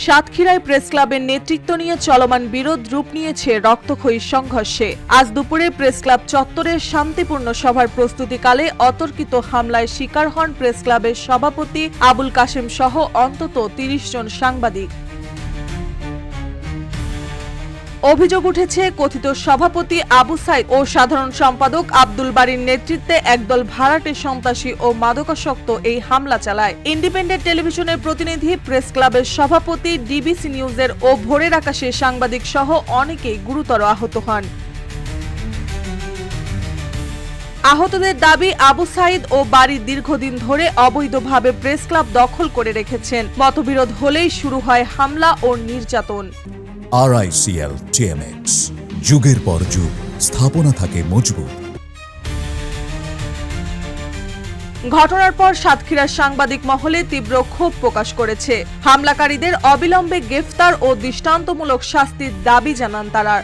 সাতক্ষীরায় প্রেস ক্লাবের নেতৃত্ব নিয়ে চলমান বিরোধ রূপ নিয়েছে রক্তক্ষয়ী সংঘর্ষে। আজ দুপুরে প্রেস ক্লাব চত্বরে শান্তিপূর্ণ সভার প্রস্তুতিকালে অতর্কিত হামলায় শিকার হন প্রেস ক্লাবের সভাপতি আবুল কাশেম সহ অন্তত ৩০ জন সাংবাদিক। অভিযোগ উঠেছে কথিত সভাপতি আবু সাইদ ও সাধারণ সম্পাদক আব্দুল বারীর নেতৃত্বে একদল ভাড়াটে সন্ত্রাসী ও মাদকাসক্ত এই হামলা চালায়। ইন্ডিপেন্ডেন্ট টেলিভিশনের প্রতিনিধি, প্রেস ক্লাবের সভাপতি, ডিবিসি নিউজের ও ভোরের আকাশে সাংবাদিক সহ অনেকেই গুরুতর আহত হন। আহতদের দাবি, আবু সাইদ ও বারী দীর্ঘদিন ধরে অবৈধভাবে প্রেস ক্লাব দখল করে রেখেছেন। মতবিরোধ হলেই শুরু হয় হামলা ও নির্যাতন। RICL TMX, যুগের পর যুগ স্থাপনা থাকে মজবুত। ঘটনার পর সাতক্ষীরার সাংবাদিক মহলে তীব্র ক্ষোভ প্রকাশ করেছে। হামলাকারীদের অবিলম্বে গ্রেফতার ও দৃষ্টান্তমূলক শাস্তির দাবি জানান তারা।